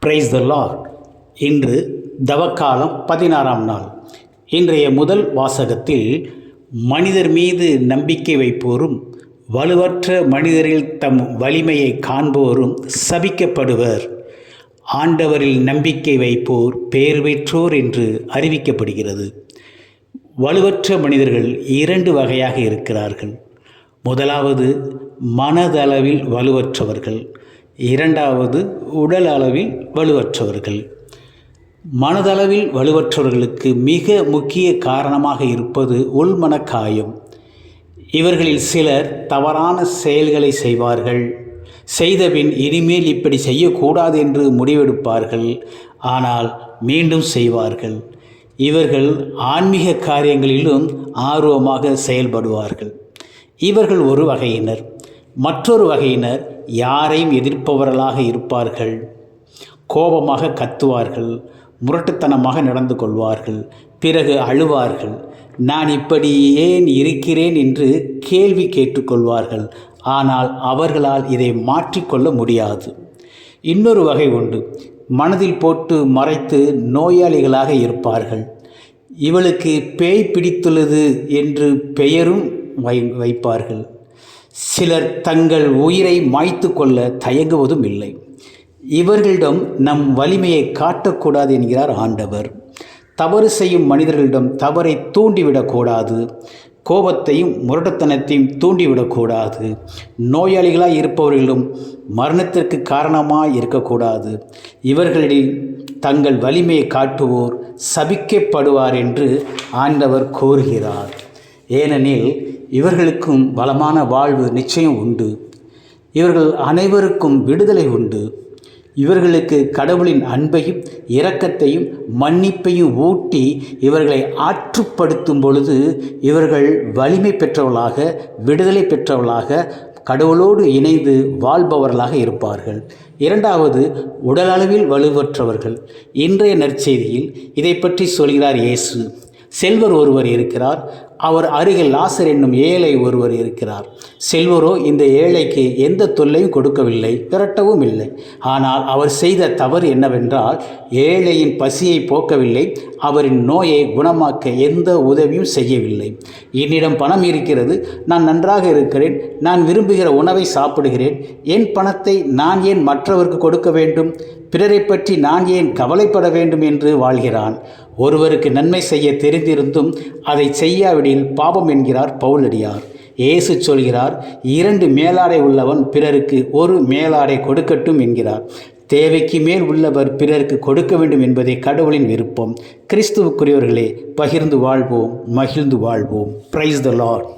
Praise the Lord. இன்று தவக்காலம் 16ஆம் நாள். இன்றைய முதல் வாசகத்தில் மனிதர் மீது நம்பிக்கை வைப்போரும் வலுவற்ற மனிதரில் தம் வலிமையை காண்போரும் சபிக்கப்படுவர். ஆண்டவரில் நம்பிக்கை வைப்போர் பேர் பெற்றோர் என்று அறிவிக்கப்படுகிறது. வலுவற்ற மனிதர்கள் 2 வகையாக இருக்கிறார்கள். முதலாவது மனதளவில் வலுவற்றவர்கள், இரண்டாவது உடல் அளவில் வலுவற்றவர்கள். மனதளவில் வலுவற்றவர்களுக்கு மிக முக்கிய காரணமாக இருப்பது உள்மனக்காயம். இவர்களில் சிலர் தவறான செயல்களை செய்வார்கள். செய்தபின் இனிமேல் இப்படி செய்யக்கூடாது என்று முடிவெடுப்பார்கள். ஆனால் மீண்டும் செய்வார்கள். இவர்கள் ஆன்மீக காரியங்களிலும் ஆர்வமாக செயல்படுவார்கள். இவர்கள் ஒரு வகையினர். மற்றொரு வகையினர் யாரையும் எதிர்ப்பவர்களாக இருப்பார்கள். கோபமாக கத்துவார்கள், முரட்டுத்தனமாக நடந்து கொள்வார்கள், பிறகு அழுவார்கள். நான் இப்படி ஏன் இருக்கிறேன் என்று கேள்வி கேட்டுக்கொள்வார்கள். ஆனால் அவர்களால் இதை மாற்றிக்கொள்ள முடியாது. இன்னொரு வகை உண்டு. மனதில் போட்டு மறைத்து நோயாளிகளாக இருப்பார்கள். இவளுக்கு பேய் பிடித்துள்ளது என்று பெயரும் வைப்பார்கள். சிலர் தங்கள் உயிரை மாய்த்து கொள்ள தயங்குவதும் இல்லை. இவர்களிடம் நம் வலிமையை காட்டக்கூடாது என்கிறார் ஆண்டவர். தவறு செய்யும் மனிதர்களிடம் தவறை தூண்டிவிடக்கூடாது. கோபத்தையும் முரட்டுத்தனத்தையும் தூண்டிவிடக்கூடாது. நோயாளிகளாய் இருப்பவர்களும் மரணத்திற்கு காரணமாக இருக்கக்கூடாது. இவர்களில் தங்கள் வலிமையை காட்டுவோர் சபிக்கப்படுவார் என்று ஆண்டவர் கூறுகிறார். ஏனெனில் இவர்களுக்கும் பலமான வாழ்வு நிச்சயம் உண்டு. இவர்கள் அனைவருக்கும் விடுதலை உண்டு. இவர்களுக்கு கடவுளின் அன்பையும் இரக்கத்தையும் மன்னிப்பையும் ஊட்டி இவர்களை ஆற்றுப்படுத்தும் பொழுது இவர்கள் வலிமை பெற்றவர்களாக, விடுதலை பெற்றவர்களாக, கடவுளோடு இணைந்து வாழ்பவர்களாக இருப்பார்கள். இரண்டாவது, உடலளவில் வலுவற்றவர்கள். இன்றைய நற்செய்தியில் இதை பற்றி சொல்கிறார் இயேசு. செல்வர் ஒருவர் இருக்கிறார். அவர் அருகில் லாசர் என்னும் ஏழை ஒருவர் இருக்கிறார். செல்வரோ இந்த ஏழைக்கு எந்த தொல்லையும் கொடுக்கவில்லை, விரட்டவும் இல்லை. ஆனால் அவர் செய்த தவறு என்னவென்றால், ஏழையின் பசியை போக்கவில்லை, அவரின் நோயை குணமாக்க எந்த உதவியும் செய்யவில்லை. என்னிடம் பணம் இருக்கிறது, நான் நன்றாக இருக்கிறேன், நான் விரும்புகிற உணவை சாப்பிடுகிறேன், என் பணத்தை நான் ஏன் மற்றவருக்கு கொடுக்க வேண்டும், பிறரை பற்றி நான் ஏன் கவலைப்பட வேண்டும் என்று வாழ்கிறான். ஒருவருக்கு நன்மை செய்ய தெரிந்திருந்தும் அதை செய்யாவிடில் பாவம் என்கிறார் பவுலடியார். இயேசு சொல்கிறார், 2 மேலாடை உள்ளவன் பிறருக்கு 1 மேலாடை கொடுக்கட்டும் என்கிறார். தேவைக்கு மேல் உள்ளவர் பிறருக்கு கொடுக்க வேண்டும் என்பதே கடவுளின் விருப்பம். கிறிஸ்துவுக்குரியவர்களே, பகிர்ந்து வாழ்வோம், மகிழ்ந்து வாழ்வோம். Praise the Lord.